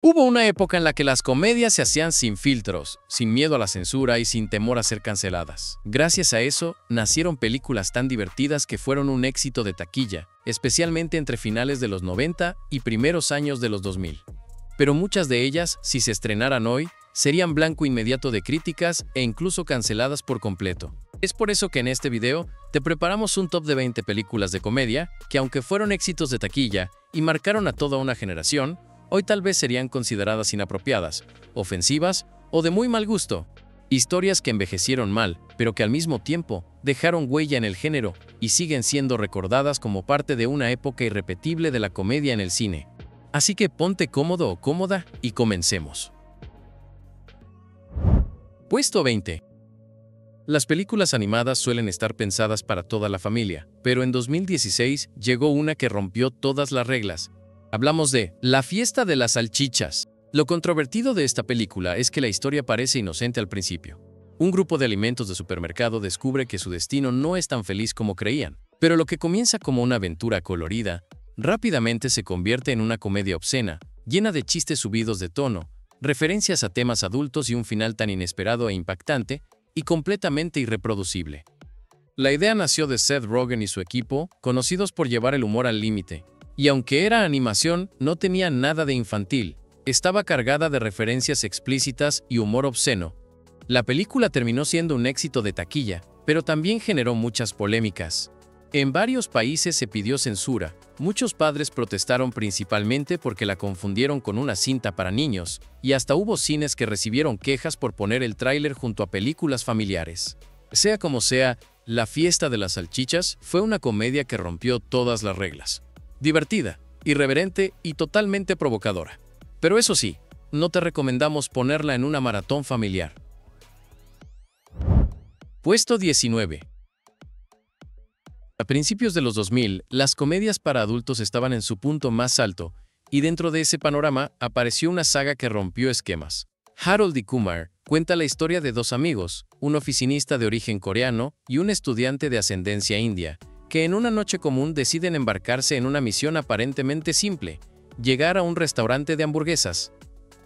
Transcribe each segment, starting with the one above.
Hubo una época en la que las comedias se hacían sin filtros, sin miedo a la censura y sin temor a ser canceladas. Gracias a eso, nacieron películas tan divertidas que fueron un éxito de taquilla, especialmente entre finales de los 90 y primeros años de los 2000. Pero muchas de ellas, si se estrenaran hoy, serían blanco inmediato de críticas e incluso canceladas por completo. Es por eso que en este video te preparamos un top de 20 películas de comedia que, aunque fueron éxitos de taquilla y marcaron a toda una generación, hoy tal vez serían consideradas inapropiadas, ofensivas o de muy mal gusto. Historias que envejecieron mal, pero que al mismo tiempo dejaron huella en el género y siguen siendo recordadas como parte de una época irrepetible de la comedia en el cine. Así que ponte cómodo o cómoda y comencemos. Puesto 20. Las películas animadas suelen estar pensadas para toda la familia, pero en 2016 llegó una que rompió todas las reglas. Hablamos de La fiesta de las salchichas. Lo controvertido de esta película es que la historia parece inocente al principio. Un grupo de alimentos de supermercado descubre que su destino no es tan feliz como creían, pero lo que comienza como una aventura colorida, rápidamente se convierte en una comedia obscena, llena de chistes subidos de tono, referencias a temas adultos y un final tan inesperado e impactante, y completamente irreproducible. La idea nació de Seth Rogen y su equipo, conocidos por llevar el humor al límite. Y aunque era animación, no tenía nada de infantil, estaba cargada de referencias explícitas y humor obsceno. La película terminó siendo un éxito de taquilla, pero también generó muchas polémicas. En varios países se pidió censura, muchos padres protestaron principalmente porque la confundieron con una cinta para niños, y hasta hubo cines que recibieron quejas por poner el tráiler junto a películas familiares. Sea como sea, La fiesta de las salchichas fue una comedia que rompió todas las reglas. Divertida, irreverente y totalmente provocadora. Pero eso sí, no te recomendamos ponerla en una maratón familiar. Puesto 19. A principios de los 2000, las comedias para adultos estaban en su punto más alto, y dentro de ese panorama apareció una saga que rompió esquemas. Harold y Kumar cuenta la historia de dos amigos, un oficinista de origen coreano y un estudiante de ascendencia india, que en una noche común deciden embarcarse en una misión aparentemente simple, llegar a un restaurante de hamburguesas.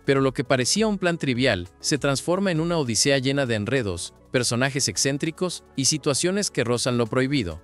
Pero lo que parecía un plan trivial se transforma en una odisea llena de enredos, personajes excéntricos y situaciones que rozan lo prohibido.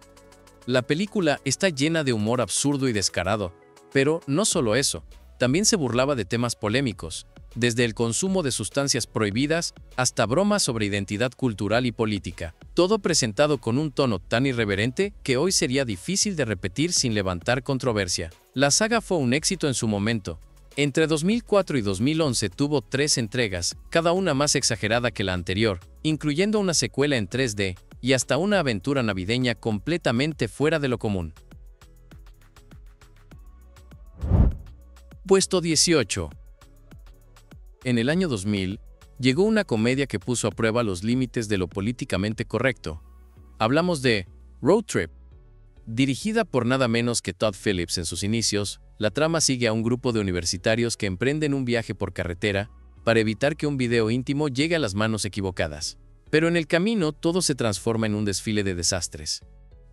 La película está llena de humor absurdo y descarado, pero no solo eso, también se burlaba de temas polémicos, desde el consumo de sustancias prohibidas hasta bromas sobre identidad cultural y política, todo presentado con un tono tan irreverente que hoy sería difícil de repetir sin levantar controversia. La saga fue un éxito en su momento. Entre 2004 y 2011 tuvo 3 entregas, cada una más exagerada que la anterior, incluyendo una secuela en 3D y hasta una aventura navideña completamente fuera de lo común. Puesto 18. En el año 2000, llegó una comedia que puso a prueba los límites de lo políticamente correcto. Hablamos de Road Trip. Dirigida por nada menos que Todd Phillips en sus inicios, la trama sigue a un grupo de universitarios que emprenden un viaje por carretera para evitar que un video íntimo llegue a las manos equivocadas. Pero en el camino todo se transforma en un desfile de desastres.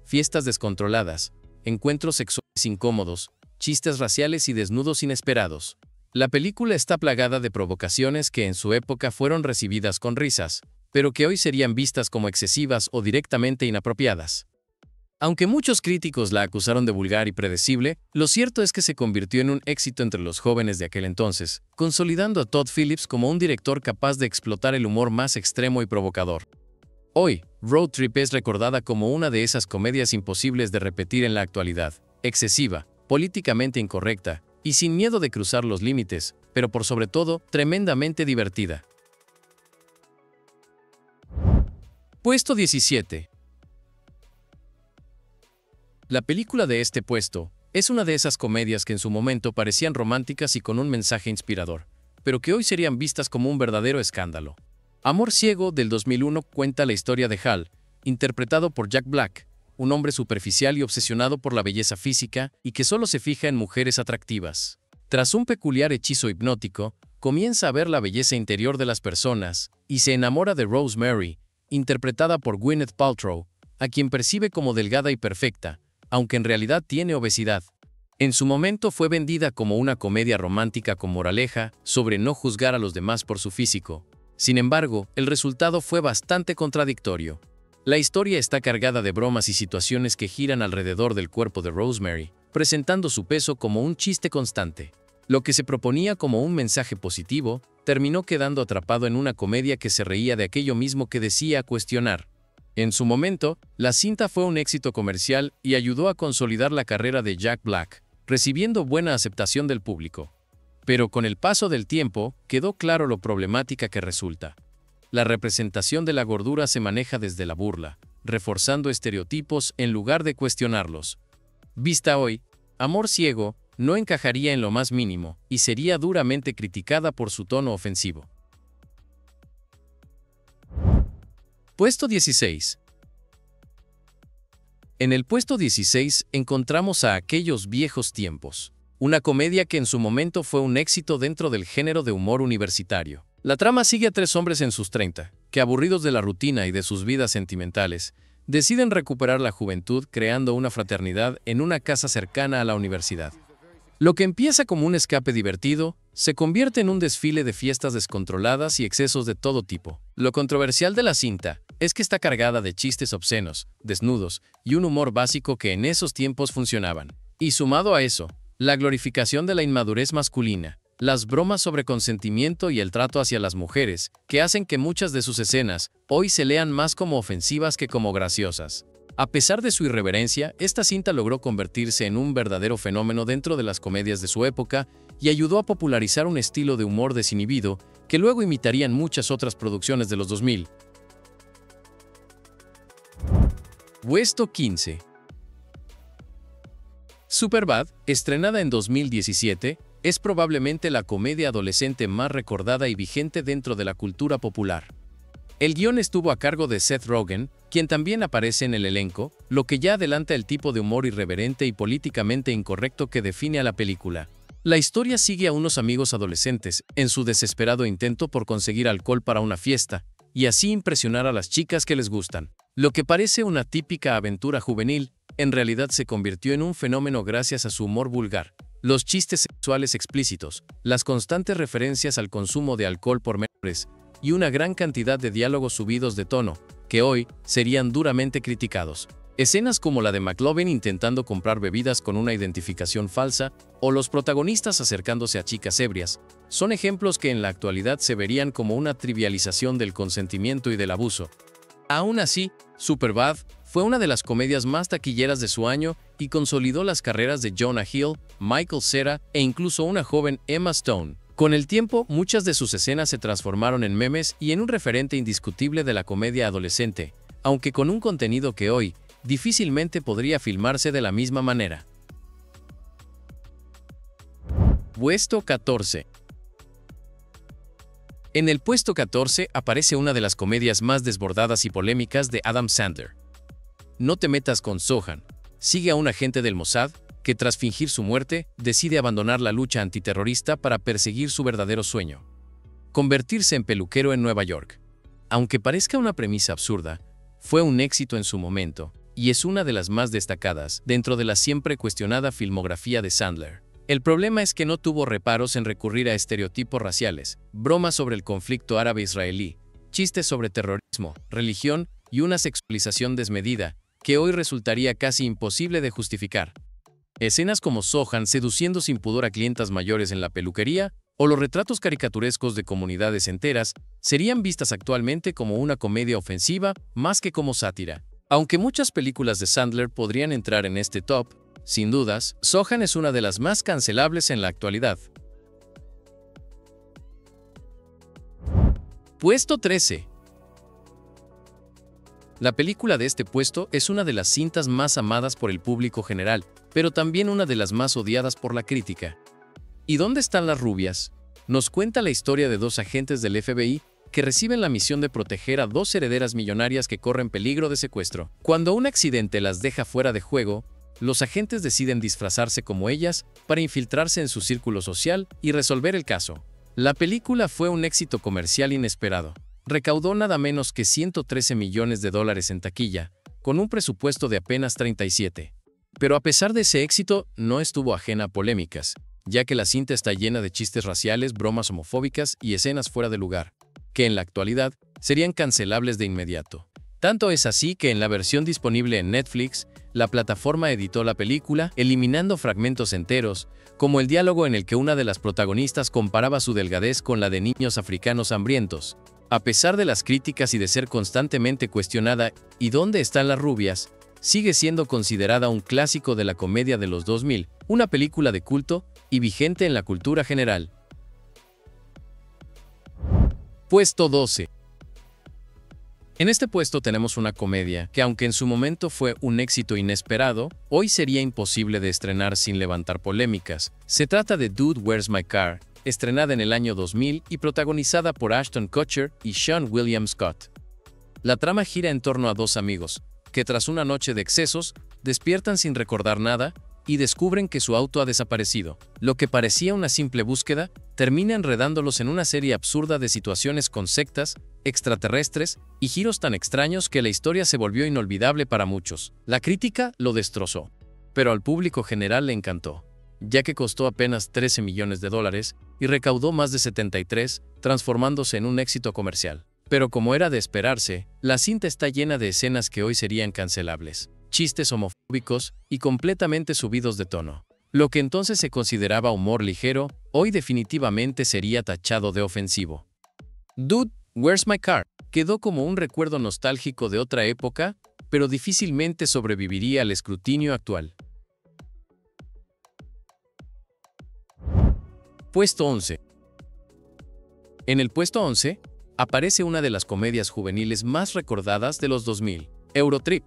Fiestas descontroladas, encuentros sexuales incómodos, chistes raciales y desnudos inesperados. La película está plagada de provocaciones que en su época fueron recibidas con risas, pero que hoy serían vistas como excesivas o directamente inapropiadas. Aunque muchos críticos la acusaron de vulgar y predecible, lo cierto es que se convirtió en un éxito entre los jóvenes de aquel entonces, consolidando a Todd Phillips como un director capaz de explotar el humor más extremo y provocador. Hoy, Road Trip es recordada como una de esas comedias imposibles de repetir en la actualidad, excesiva, políticamente incorrecta, y sin miedo de cruzar los límites, pero por sobre todo, tremendamente divertida. Puesto 17. La película de este puesto es una de esas comedias que en su momento parecían románticas y con un mensaje inspirador, pero que hoy serían vistas como un verdadero escándalo. Amor ciego del 2001 cuenta la historia de Hal, interpretado por Jack Black, un hombre superficial y obsesionado por la belleza física y que solo se fija en mujeres atractivas. Tras un peculiar hechizo hipnótico, comienza a ver la belleza interior de las personas y se enamora de Rosemary, interpretada por Gwyneth Paltrow, a quien percibe como delgada y perfecta, aunque en realidad tiene obesidad. En su momento fue vendida como una comedia romántica con moraleja sobre no juzgar a los demás por su físico. Sin embargo, el resultado fue bastante contradictorio. La historia está cargada de bromas y situaciones que giran alrededor del cuerpo de Rosemary, presentando su peso como un chiste constante. Lo que se proponía como un mensaje positivo, terminó quedando atrapado en una comedia que se reía de aquello mismo que decía cuestionar. En su momento, la cinta fue un éxito comercial y ayudó a consolidar la carrera de Jack Black, recibiendo buena aceptación del público. Pero con el paso del tiempo, quedó claro lo problemática que resulta. La representación de la gordura se maneja desde la burla, reforzando estereotipos en lugar de cuestionarlos. Vista hoy, Amor ciego no encajaría en lo más mínimo y sería duramente criticada por su tono ofensivo. Puesto 16. En el puesto 16 encontramos a Aquellos viejos tiempos, una comedia que en su momento fue un éxito dentro del género de humor universitario. La trama sigue a tres hombres en sus 30, que aburridos de la rutina y de sus vidas sentimentales, deciden recuperar la juventud creando una fraternidad en una casa cercana a la universidad. Lo que empieza como un escape divertido, se convierte en un desfile de fiestas descontroladas y excesos de todo tipo. Lo controversial de la cinta es que está cargada de chistes obscenos, desnudos y un humor básico que en esos tiempos funcionaban. Y sumado a eso, la glorificación de la inmadurez masculina, las bromas sobre consentimiento y el trato hacia las mujeres, que hacen que muchas de sus escenas hoy se lean más como ofensivas que como graciosas. A pesar de su irreverencia, esta cinta logró convertirse en un verdadero fenómeno dentro de las comedias de su época y ayudó a popularizar un estilo de humor desinhibido que luego imitarían muchas otras producciones de los 2000. Puesto 15. Superbad, estrenada en 2017, es probablemente la comedia adolescente más recordada y vigente dentro de la cultura popular. El guión estuvo a cargo de Seth Rogen, quien también aparece en el elenco, lo que ya adelanta el tipo de humor irreverente y políticamente incorrecto que define a la película. La historia sigue a unos amigos adolescentes en su desesperado intento por conseguir alcohol para una fiesta, y así impresionar a las chicas que les gustan. Lo que parece una típica aventura juvenil, en realidad se convirtió en un fenómeno gracias a su humor vulgar, los chistes sexuales explícitos, las constantes referencias al consumo de alcohol por menores, y una gran cantidad de diálogos subidos de tono, que hoy serían duramente criticados. Escenas como la de McLovin intentando comprar bebidas con una identificación falsa, o los protagonistas acercándose a chicas ebrias, son ejemplos que en la actualidad se verían como una trivialización del consentimiento y del abuso. Aún así, Superbad fue una de las comedias más taquilleras de su año y consolidó las carreras de Jonah Hill, Michael Cera e incluso una joven Emma Stone. Con el tiempo, muchas de sus escenas se transformaron en memes y en un referente indiscutible de la comedia adolescente, aunque con un contenido que hoy difícilmente podría filmarse de la misma manera. Puesto 14. En el puesto 14 aparece una de las comedias más desbordadas y polémicas de Adam Sandler. No te metas con Sohan. Sigue a un agente del Mossad que tras fingir su muerte, decide abandonar la lucha antiterrorista para perseguir su verdadero sueño: convertirse en peluquero en Nueva York. Aunque parezca una premisa absurda, fue un éxito en su momento, y es una de las más destacadas dentro de la siempre cuestionada filmografía de Sandler. El problema es que no tuvo reparos en recurrir a estereotipos raciales, bromas sobre el conflicto árabe-israelí, chistes sobre terrorismo, religión y una sexualización desmedida, que hoy resultaría casi imposible de justificar. Escenas como Sohan seduciendo sin pudor a clientas mayores en la peluquería, o los retratos caricaturescos de comunidades enteras, serían vistas actualmente como una comedia ofensiva más que como sátira. Aunque muchas películas de Sandler podrían entrar en este top, sin dudas, Sohan es una de las más cancelables en la actualidad. Puesto 13. La película de este puesto es una de las cintas más amadas por el público general, pero también una de las más odiadas por la crítica. ¿Y dónde están las rubias? Nos cuenta la historia de dos agentes del FBI que reciben la misión de proteger a dos herederas millonarias que corren peligro de secuestro. Cuando un accidente las deja fuera de juego, los agentes deciden disfrazarse como ellas para infiltrarse en su círculo social y resolver el caso. La película fue un éxito comercial inesperado. Recaudó nada menos que $113 millones en taquilla, con un presupuesto de apenas 37. Pero a pesar de ese éxito, no estuvo ajena a polémicas, ya que la cinta está llena de chistes raciales, bromas homofóbicas y escenas fuera de lugar, que en la actualidad serían cancelables de inmediato. Tanto es así que en la versión disponible en Netflix, la plataforma editó la película, eliminando fragmentos enteros, como el diálogo en el que una de las protagonistas comparaba su delgadez con la de niños africanos hambrientos. A pesar de las críticas y de ser constantemente cuestionada ¿y dónde están las rubias?, sigue siendo considerada un clásico de la comedia de los 2000, una película de culto y vigente en la cultura general. Puesto 12. En este puesto tenemos una comedia que, aunque en su momento fue un éxito inesperado, hoy sería imposible de estrenar sin levantar polémicas. Se trata de Dude, Where's My Car?, estrenada en el año 2000 y protagonizada por Ashton Kutcher y Seann William Scott. La trama gira en torno a dos amigos, que tras una noche de excesos, despiertan sin recordar nada y descubren que su auto ha desaparecido. Lo que parecía una simple búsqueda, termina enredándolos en una serie absurda de situaciones con sectas, extraterrestres y giros tan extraños que la historia se volvió inolvidable para muchos. La crítica lo destrozó, pero al público general le encantó, ya que costó apenas $13 millones y recaudó más de 73, transformándose en un éxito comercial. Pero como era de esperarse, la cinta está llena de escenas que hoy serían cancelables, chistes homofóbicos y completamente subidos de tono. Lo que entonces se consideraba humor ligero, hoy definitivamente sería tachado de ofensivo. Dude, Where's My Car? Quedó como un recuerdo nostálgico de otra época, pero difícilmente sobreviviría al escrutinio actual. Puesto 11. En el puesto 11, aparece una de las comedias juveniles más recordadas de los 2000, Eurotrip.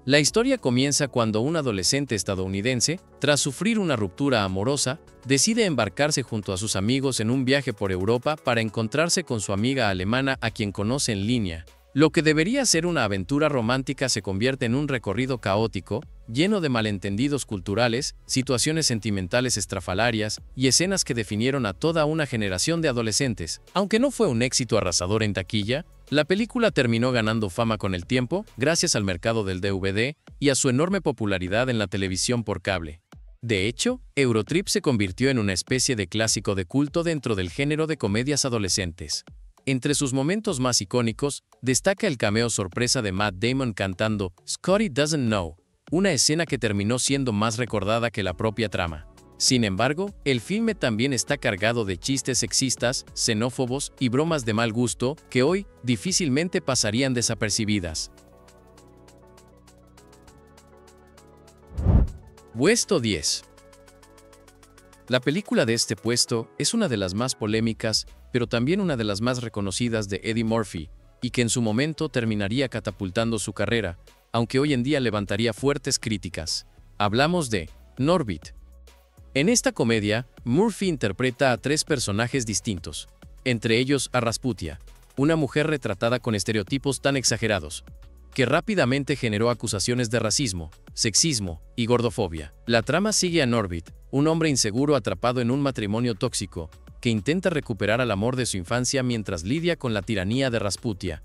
La historia comienza cuando un adolescente estadounidense, tras sufrir una ruptura amorosa, decide embarcarse junto a sus amigos en un viaje por Europa para encontrarse con su amiga alemana a quien conoce en línea. Lo que debería ser una aventura romántica se convierte en un recorrido caótico, lleno de malentendidos culturales, situaciones sentimentales estrafalarias y escenas que definieron a toda una generación de adolescentes. Aunque no fue un éxito arrasador en taquilla, la película terminó ganando fama con el tiempo, gracias al mercado del DVD y a su enorme popularidad en la televisión por cable. De hecho, Eurotrip se convirtió en una especie de clásico de culto dentro del género de comedias adolescentes. Entre sus momentos más icónicos, destaca el cameo sorpresa de Matt Damon cantando "Scotty Doesn't Know", una escena que terminó siendo más recordada que la propia trama. Sin embargo, el filme también está cargado de chistes sexistas, xenófobos y bromas de mal gusto que hoy difícilmente pasarían desapercibidas. Puesto 10. La película de este puesto es una de las más polémicas, pero también una de las más reconocidas de Eddie Murphy, y que en su momento terminaría catapultando su carrera, aunque hoy en día levantaría fuertes críticas. Hablamos de Norbit. En esta comedia, Murphy interpreta a tres personajes distintos, entre ellos a Rasputia, una mujer retratada con estereotipos tan exagerados, que rápidamente generó acusaciones de racismo, sexismo y gordofobia. La trama sigue a Norbit, un hombre inseguro atrapado en un matrimonio tóxico, que intenta recuperar al amor de su infancia mientras lidia con la tiranía de Rasputia.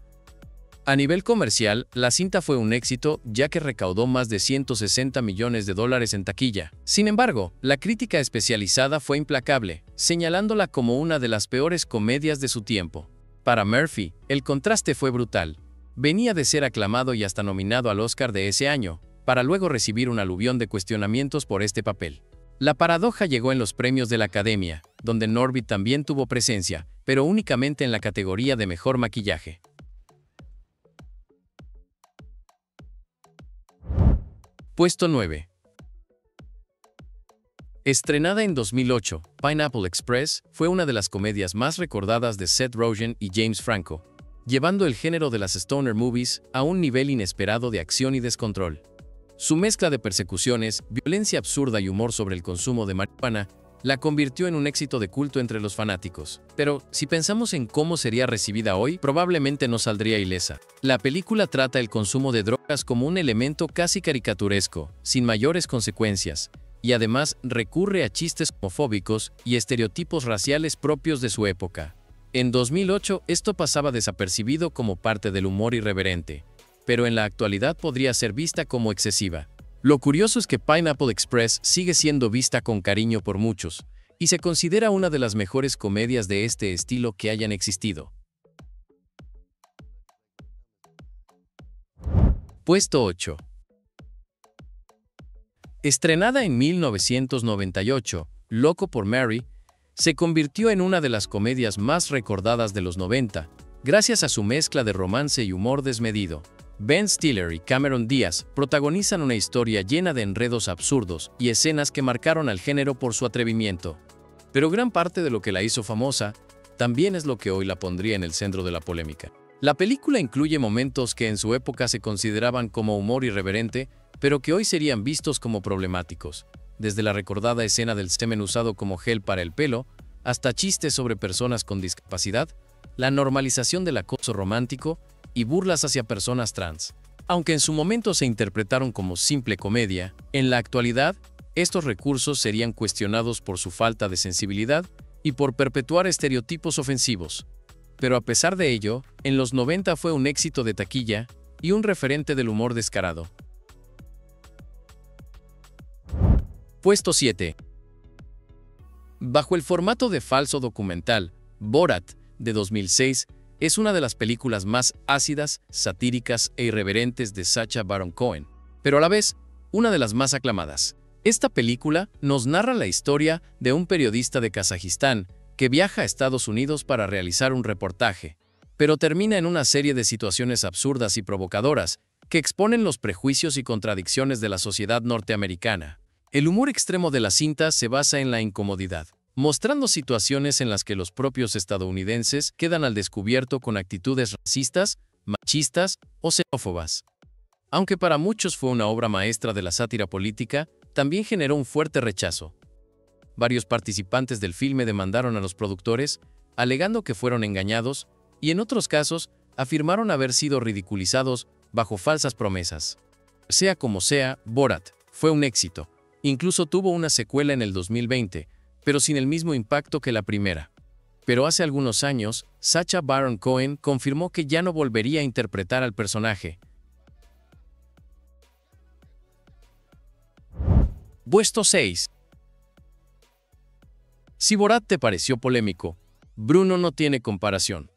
A nivel comercial, la cinta fue un éxito ya que recaudó más de $160 millones en taquilla. Sin embargo, la crítica especializada fue implacable, señalándola como una de las peores comedias de su tiempo. Para Murphy, el contraste fue brutal. Venía de ser aclamado y hasta nominado al Oscar de ese año, para luego recibir un aluvión de cuestionamientos por este papel. La paradoja llegó en los premios de la Academia, donde Norbit también tuvo presencia, pero únicamente en la categoría de mejor maquillaje. Puesto 9. Estrenada en 2008, Pineapple Express fue una de las comedias más recordadas de Seth Rogen y James Franco, llevando el género de las stoner movies a un nivel inesperado de acción y descontrol. Su mezcla de persecuciones, violencia absurda y humor sobre el consumo de marihuana la convirtió en un éxito de culto entre los fanáticos. Pero, si pensamos en cómo sería recibida hoy, probablemente no saldría ilesa. La película trata el consumo de drogas como un elemento casi caricaturesco, sin mayores consecuencias, y además recurre a chistes homofóbicos y estereotipos raciales propios de su época. En 2008, esto pasaba desapercibido como parte del humor irreverente, pero en la actualidad podría ser vista como excesiva. Lo curioso es que Pineapple Express sigue siendo vista con cariño por muchos, y se considera una de las mejores comedias de este estilo que hayan existido. Puesto 8. Estrenada en 1998, Loco por Mary se convirtió en una de las comedias más recordadas de los 90, gracias a su mezcla de romance y humor desmedido. Ben Stiller y Cameron Diaz protagonizan una historia llena de enredos absurdos y escenas que marcaron al género por su atrevimiento. Pero gran parte de lo que la hizo famosa también es lo que hoy la pondría en el centro de la polémica. La película incluye momentos que en su época se consideraban como humor irreverente, pero que hoy serían vistos como problemáticos, desde la recordada escena del semen usado como gel para el pelo, hasta chistes sobre personas con discapacidad, la normalización del acoso romántico y burlas hacia personas trans. Aunque en su momento se interpretaron como simple comedia, en la actualidad, estos recursos serían cuestionados por su falta de sensibilidad y por perpetuar estereotipos ofensivos. Pero a pesar de ello, en los 90 fue un éxito de taquilla y un referente del humor descarado. Puesto 7. Bajo el formato de falso documental, Borat, de 2006, es una de las películas más ácidas, satíricas e irreverentes de Sacha Baron Cohen, pero a la vez, una de las más aclamadas. Esta película nos narra la historia de un periodista de Kazajistán que viaja a Estados Unidos para realizar un reportaje, pero termina en una serie de situaciones absurdas y provocadoras que exponen los prejuicios y contradicciones de la sociedad norteamericana. El humor extremo de la cinta se basa en la incomodidad, mostrando situaciones en las que los propios estadounidenses quedan al descubierto con actitudes racistas, machistas o xenófobas. Aunque para muchos fue una obra maestra de la sátira política, también generó un fuerte rechazo. Varios participantes del filme demandaron a los productores, alegando que fueron engañados, y en otros casos, afirmaron haber sido ridiculizados bajo falsas promesas. Sea como sea, Borat fue un éxito. Incluso tuvo una secuela en el 2020, pero sin el mismo impacto que la primera. Pero hace algunos años, Sacha Baron Cohen confirmó que ya no volvería a interpretar al personaje. Puesto 6. Si Borat te pareció polémico, Bruno no tiene comparación.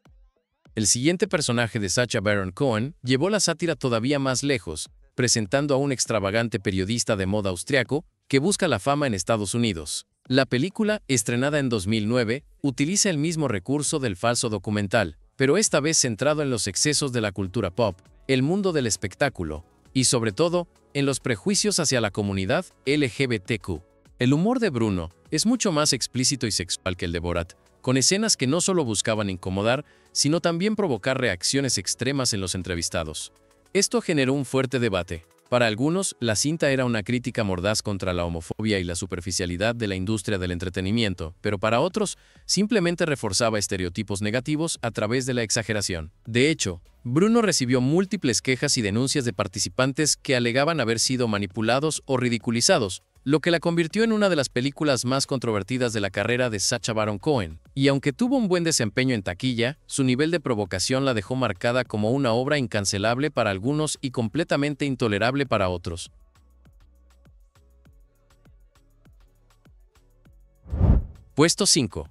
El siguiente personaje de Sacha Baron Cohen llevó la sátira todavía más lejos, presentando a un extravagante periodista de moda austriaco que busca la fama en Estados Unidos. La película, estrenada en 2009, utiliza el mismo recurso del falso documental, pero esta vez centrado en los excesos de la cultura pop, el mundo del espectáculo y, sobre todo, en los prejuicios hacia la comunidad LGBTQ. El humor de Bruno es mucho más explícito y sexual que el de Borat, con escenas que no solo buscaban incomodar, sino también provocar reacciones extremas en los entrevistados. Esto generó un fuerte debate. Para algunos, la cinta era una crítica mordaz contra la homofobia y la superficialidad de la industria del entretenimiento, pero para otros, simplemente reforzaba estereotipos negativos a través de la exageración. De hecho, Bruno recibió múltiples quejas y denuncias de participantes que alegaban haber sido manipulados o ridiculizados, lo que la convirtió en una de las películas más controvertidas de la carrera de Sacha Baron Cohen. Y aunque tuvo un buen desempeño en taquilla, su nivel de provocación la dejó marcada como una obra incancelable para algunos y completamente intolerable para otros. Puesto 5.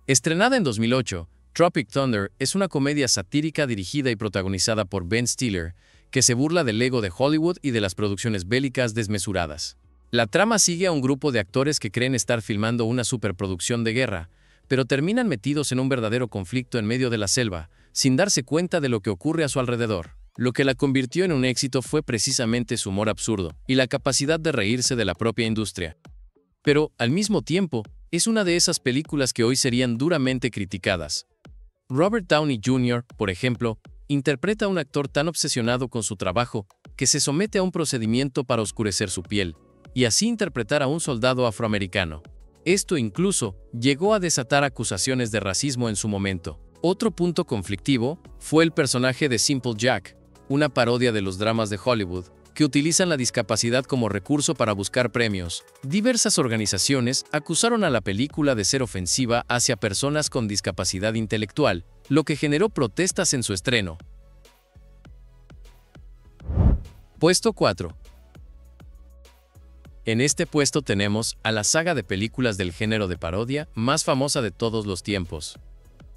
Estrenada en 2008, Tropic Thunder es una comedia satírica dirigida y protagonizada por Ben Stiller, que se burla del ego de Hollywood y de las producciones bélicas desmesuradas. La trama sigue a un grupo de actores que creen estar filmando una superproducción de guerra, pero terminan metidos en un verdadero conflicto en medio de la selva, sin darse cuenta de lo que ocurre a su alrededor. Lo que la convirtió en un éxito fue precisamente su humor absurdo y la capacidad de reírse de la propia industria. Pero, al mismo tiempo, es una de esas películas que hoy serían duramente criticadas. Robert Downey Jr., por ejemplo, interpreta a un actor tan obsesionado con su trabajo que se somete a un procedimiento para oscurecer su piel, y así interpretar a un soldado afroamericano. Esto incluso llegó a desatar acusaciones de racismo en su momento. Otro punto conflictivo fue el personaje de Simple Jack, una parodia de los dramas de Hollywood, que utilizan la discapacidad como recurso para buscar premios. Diversas organizaciones acusaron a la película de ser ofensiva hacia personas con discapacidad intelectual, lo que generó protestas en su estreno. Puesto 4. En este puesto tenemos a la saga de películas del género de parodia más famosa de todos los tiempos.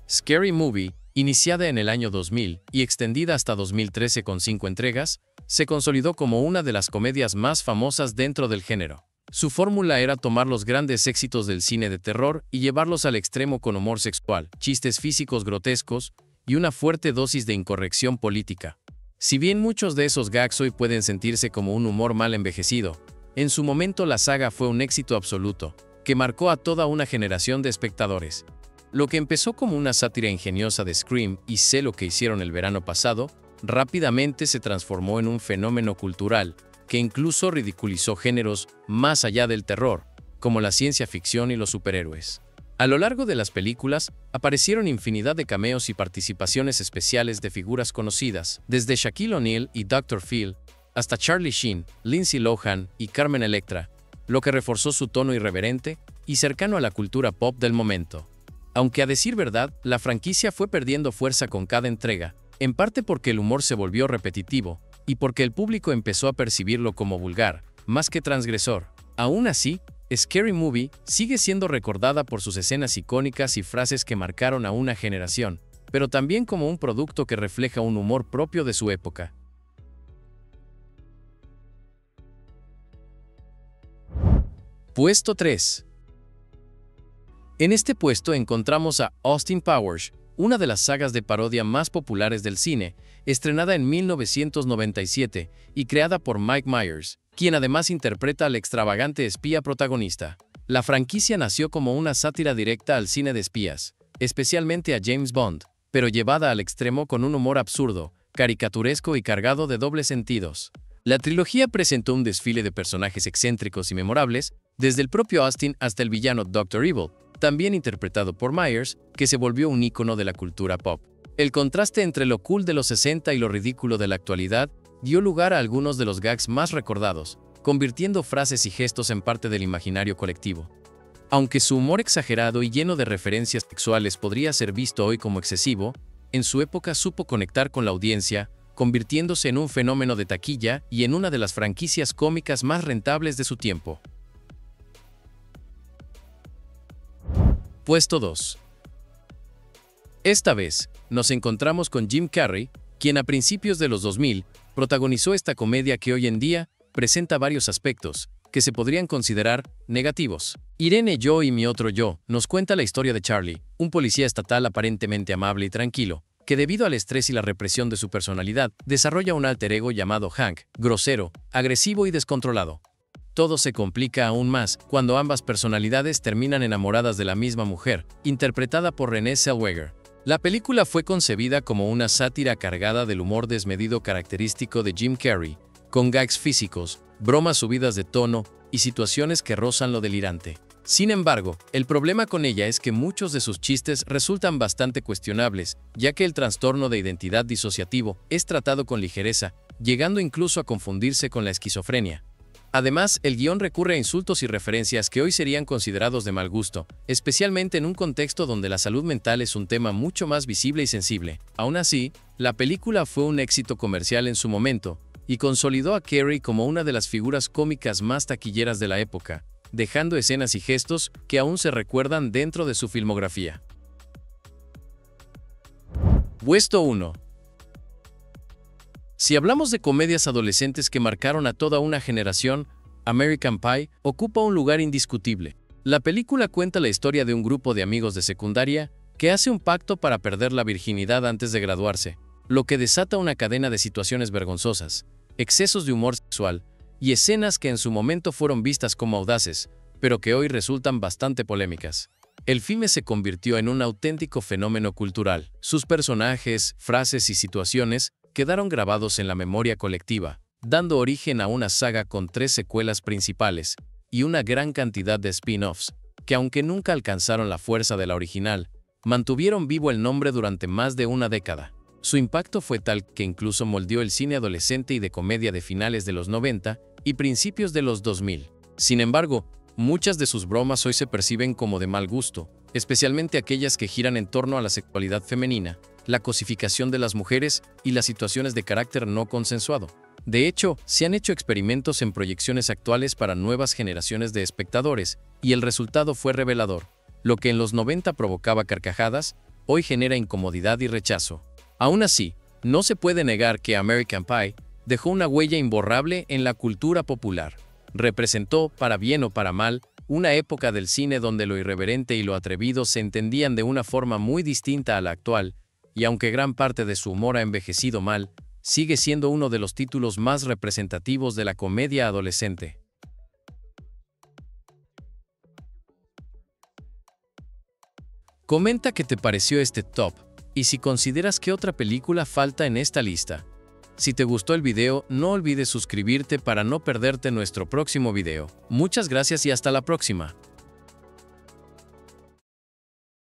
Scary Movie, iniciada en el año 2000 y extendida hasta 2013 con 5 entregas, se consolidó como una de las comedias más famosas dentro del género. Su fórmula era tomar los grandes éxitos del cine de terror y llevarlos al extremo con humor sexual, chistes físicos grotescos y una fuerte dosis de incorrección política. Si bien muchos de esos gags hoy pueden sentirse como un humor mal envejecido, en su momento la saga fue un éxito absoluto, que marcó a toda una generación de espectadores. Lo que empezó como una sátira ingeniosa de Scream y Sé lo que hicieron el verano pasado, rápidamente se transformó en un fenómeno cultural que incluso ridiculizó géneros más allá del terror, como la ciencia ficción y los superhéroes. A lo largo de las películas, aparecieron infinidad de cameos y participaciones especiales de figuras conocidas, desde Shaquille O'Neal y Dr. Phil, hasta Charlie Sheen, Lindsay Lohan y Carmen Electra, lo que reforzó su tono irreverente y cercano a la cultura pop del momento. Aunque a decir verdad, la franquicia fue perdiendo fuerza con cada entrega, en parte porque el humor se volvió repetitivo y porque el público empezó a percibirlo como vulgar, más que transgresor. Aún así, Scary Movie sigue siendo recordada por sus escenas icónicas y frases que marcaron a una generación, pero también como un producto que refleja un humor propio de su época. Puesto 3. En este puesto encontramos a Austin Powers, una de las sagas de parodia más populares del cine, estrenada en 1997 y creada por Mike Myers, quien además interpreta al extravagante espía protagonista. La franquicia nació como una sátira directa al cine de espías, especialmente a James Bond, pero llevada al extremo con un humor absurdo, caricaturesco y cargado de dobles sentidos. La trilogía presentó un desfile de personajes excéntricos y memorables, desde el propio Austin hasta el villano Dr. Evil, también interpretado por Myers, que se volvió un ícono de la cultura pop. El contraste entre lo cool de los 60 y lo ridículo de la actualidad dio lugar a algunos de los gags más recordados, convirtiendo frases y gestos en parte del imaginario colectivo. Aunque su humor exagerado y lleno de referencias sexuales podría ser visto hoy como excesivo, en su época supo conectar con la audiencia, convirtiéndose en un fenómeno de taquilla y en una de las franquicias cómicas más rentables de su tiempo. Puesto 2. Esta vez, nos encontramos con Jim Carrey, quien a principios de los 2000 protagonizó esta comedia que hoy en día presenta varios aspectos que se podrían considerar negativos. Irene Yo y mi otro yo nos cuenta la historia de Charlie, un policía estatal aparentemente amable y tranquilo, que debido al estrés y la represión de su personalidad, desarrolla un alter ego llamado Hank, grosero, agresivo y descontrolado. Todo se complica aún más cuando ambas personalidades terminan enamoradas de la misma mujer, interpretada por Renée Zellweger. La película fue concebida como una sátira cargada del humor desmedido característico de Jim Carrey, con gags físicos, bromas subidas de tono y situaciones que rozan lo delirante. Sin embargo, el problema con ella es que muchos de sus chistes resultan bastante cuestionables, ya que el trastorno de identidad disociativo es tratado con ligereza, llegando incluso a confundirse con la esquizofrenia. Además, el guión recurre a insultos y referencias que hoy serían considerados de mal gusto, especialmente en un contexto donde la salud mental es un tema mucho más visible y sensible. Aún así, la película fue un éxito comercial en su momento y consolidó a Carrey como una de las figuras cómicas más taquilleras de la época, dejando escenas y gestos que aún se recuerdan dentro de su filmografía. Puesto 1. Si hablamos de comedias adolescentes que marcaron a toda una generación, American Pie ocupa un lugar indiscutible. La película cuenta la historia de un grupo de amigos de secundaria que hace un pacto para perder la virginidad antes de graduarse, lo que desata una cadena de situaciones vergonzosas, excesos de humor sexual y escenas que en su momento fueron vistas como audaces, pero que hoy resultan bastante polémicas. El filme se convirtió en un auténtico fenómeno cultural. Sus personajes, frases y situaciones quedaron grabados en la memoria colectiva, dando origen a una saga con 3 secuelas principales y una gran cantidad de spin-offs, que aunque nunca alcanzaron la fuerza de la original, mantuvieron vivo el nombre durante más de una década. Su impacto fue tal que incluso moldeó el cine adolescente y de comedia de finales de los 90 y principios de los 2000. Sin embargo, muchas de sus bromas hoy se perciben como de mal gusto, especialmente aquellas que giran en torno a la sexualidad femenina, la cosificación de las mujeres y las situaciones de carácter no consensuado. De hecho, se han hecho experimentos en proyecciones actuales para nuevas generaciones de espectadores, y el resultado fue revelador. Lo que en los 90 provocaba carcajadas, hoy genera incomodidad y rechazo. Aún así, no se puede negar que American Pie dejó una huella imborrable en la cultura popular. Representó, para bien o para mal, una época del cine donde lo irreverente y lo atrevido se entendían de una forma muy distinta a la actual, y aunque gran parte de su humor ha envejecido mal, sigue siendo uno de los títulos más representativos de la comedia adolescente. Comenta qué te pareció este top, y si consideras que otra película falta en esta lista. Si te gustó el video, no olvides suscribirte para no perderte nuestro próximo video. Muchas gracias y hasta la próxima.